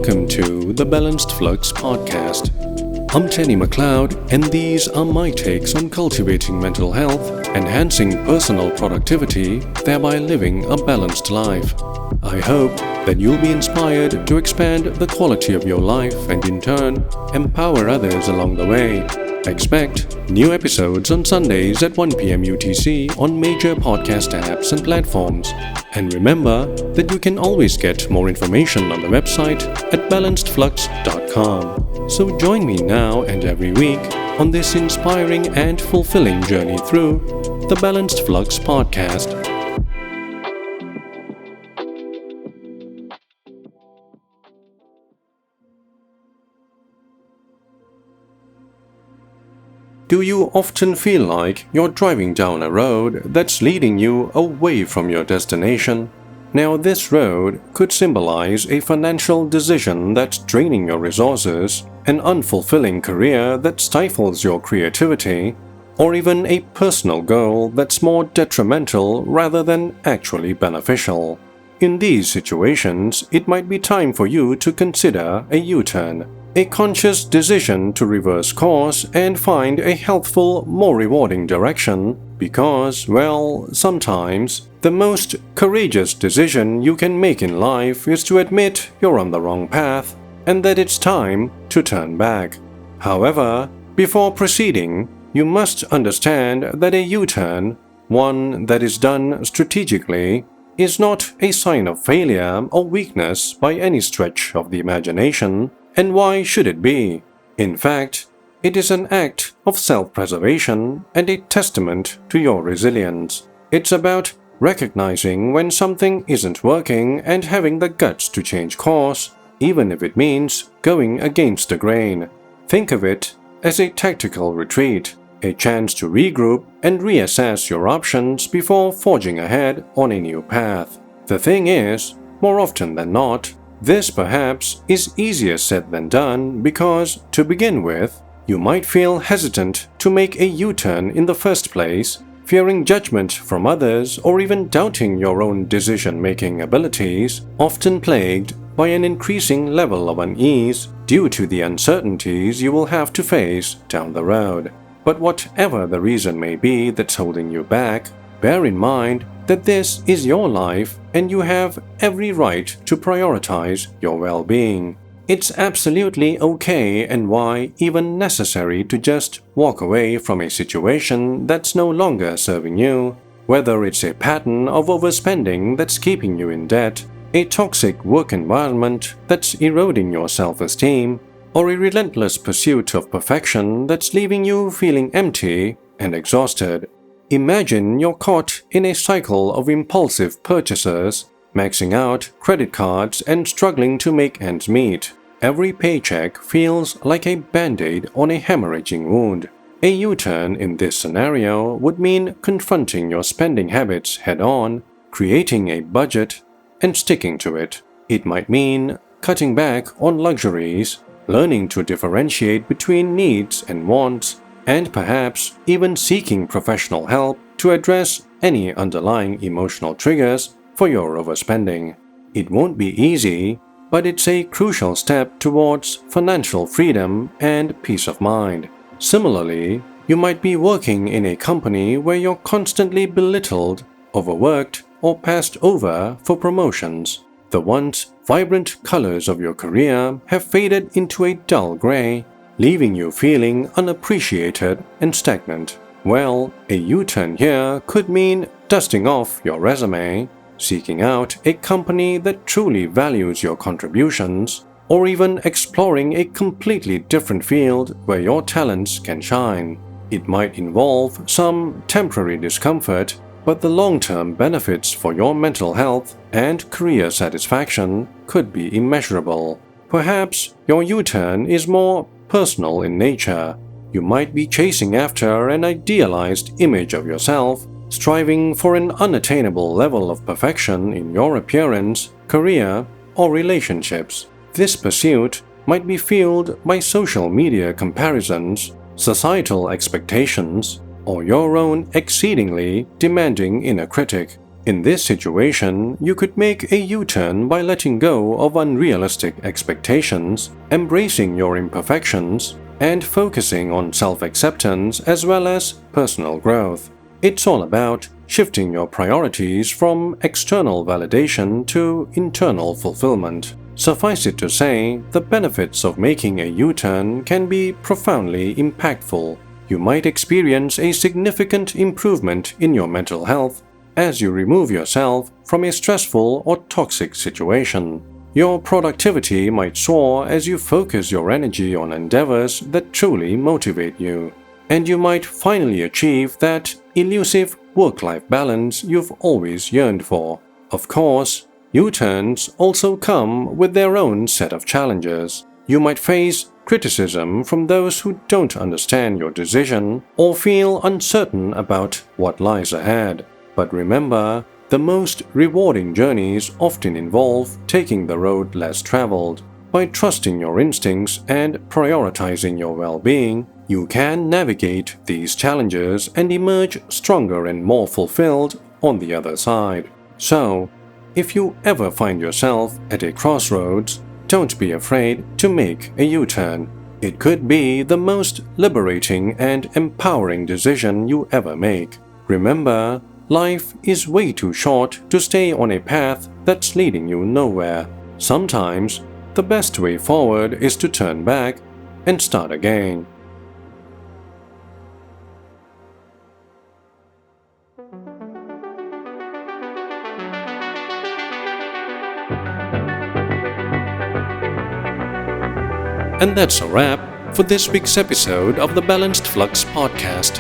Welcome to the Balanced Flux podcast. I'm Tenny McLeod, and these are my takes on cultivating mental health, enhancing personal productivity, thereby living a balanced life. I hope that you'll be inspired to expand the quality of your life and in turn, empower others along the way. Expect new episodes on Sundays at 1 p.m. UTC on major podcast apps and platforms. And remember that you can always get more information on the website at balancedflux.com. So join me now and every week on this inspiring and fulfilling journey through the Balanced Flux podcast. Do you often feel like you're driving down a road that's leading you away from your destination? Now, this road could symbolize a financial decision that's draining your resources, an unfulfilling career that stifles your creativity, or even a personal goal that's more detrimental rather than actually beneficial. In these situations, it might be time for you to consider a U-turn. A conscious decision to reverse course and find a healthful, more rewarding direction because, well, sometimes the most courageous decision you can make in life is to admit you're on the wrong path and that it's time to turn back. However, before proceeding, you must understand that a U-turn, one that is done strategically, is not a sign of failure or weakness by any stretch of the imagination. And why should it be? In fact, it is an act of self-preservation and a testament to your resilience. It's about recognizing when something isn't working and having the guts to change course, even if it means going against the grain. Think of it as a tactical retreat, a chance to regroup and reassess your options before forging ahead on a new path. The thing is, more often than not, this perhaps is easier said than done because, to begin with, you might feel hesitant to make a U-turn in the first place, fearing judgment from others or even doubting your own decision-making abilities, often plagued by an increasing level of unease due to the uncertainties you will have to face down the road. But whatever the reason may be that's holding you back, bear in mind that this is your life and you have every right to prioritize your well-being. It's absolutely okay and why even necessary to just walk away from a situation that's no longer serving you, whether it's a pattern of overspending that's keeping you in debt, a toxic work environment that's eroding your self-esteem, or a relentless pursuit of perfection that's leaving you feeling empty and exhausted. Imagine you're caught in a cycle of impulsive purchases, maxing out credit cards and struggling to make ends meet. Every paycheck feels like a band-aid on a hemorrhaging wound. A U-turn in this scenario would mean confronting your spending habits head-on, creating a budget, and sticking to it. It might mean cutting back on luxuries, learning to differentiate between needs and wants, and perhaps even seeking professional help to address any underlying emotional triggers for your overspending. It won't be easy, but it's a crucial step towards financial freedom and peace of mind. Similarly, you might be working in a company where you're constantly belittled, overworked, or passed over for promotions. The once vibrant colors of your career have faded into a dull gray, leaving you feeling unappreciated and stagnant. Well, a U-turn here could mean dusting off your resume, seeking out a company that truly values your contributions, or even exploring a completely different field where your talents can shine. It might involve some temporary discomfort, but the long-term benefits for your mental health and career satisfaction could be immeasurable. Perhaps your U-turn is more personal in nature. You might be chasing after an idealized image of yourself, striving for an unattainable level of perfection in your appearance, career, or relationships. This pursuit might be fueled by social media comparisons, societal expectations, or your own exceedingly demanding inner critic. In this situation, you could make a U-turn by letting go of unrealistic expectations, embracing your imperfections, and focusing on self-acceptance as well as personal growth. It's all about shifting your priorities from external validation to internal fulfillment. Suffice it to say, the benefits of making a U-turn can be profoundly impactful. You might experience a significant improvement in your mental health as you remove yourself from a stressful or toxic situation. Your productivity might soar as you focus your energy on endeavors that truly motivate you. And you might finally achieve that elusive work-life balance you've always yearned for. Of course, U-turns also come with their own set of challenges. You might face criticism from those who don't understand your decision or feel uncertain about what lies ahead. But remember, the most rewarding journeys often involve taking the road less traveled. By trusting your instincts and prioritizing your well-being, you can navigate these challenges and emerge stronger and more fulfilled on the other side. So, if you ever find yourself at a crossroads, don't be afraid to make a U-turn. It could be the most liberating and empowering decision you ever make. Remember, life is way too short to stay on a path that's leading you nowhere. Sometimes, the best way forward is to turn back and start again. And that's a wrap for this week's episode of the Balanced Flux podcast.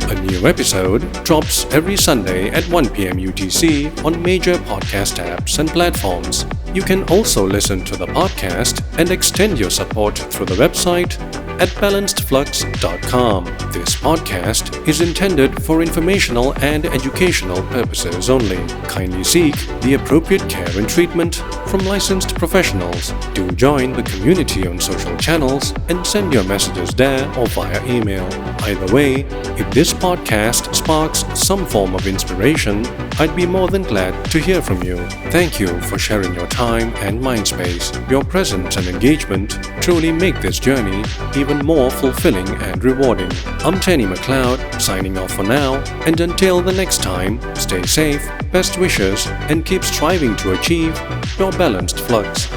A new episode drops every Sunday at 1 p.m. UTC on major podcast apps and platforms. You can also listen to the podcast and extend your support through the website at balancedflux.com. This podcast is intended for informational and educational purposes only. Kindly seek the appropriate care and treatment from licensed professionals. Do join the community on social channels and send your messages there or via email. Either way, if this podcast sparks some form of inspiration, I'd be more than glad to hear from you. Thank you for sharing your time and mind space. Your presence and engagement truly make this journey even more fulfilling and rewarding. I'm Tenny McLeod, signing off for now, and until the next time, stay safe, best wishes, and keep striving to achieve your balanced flux.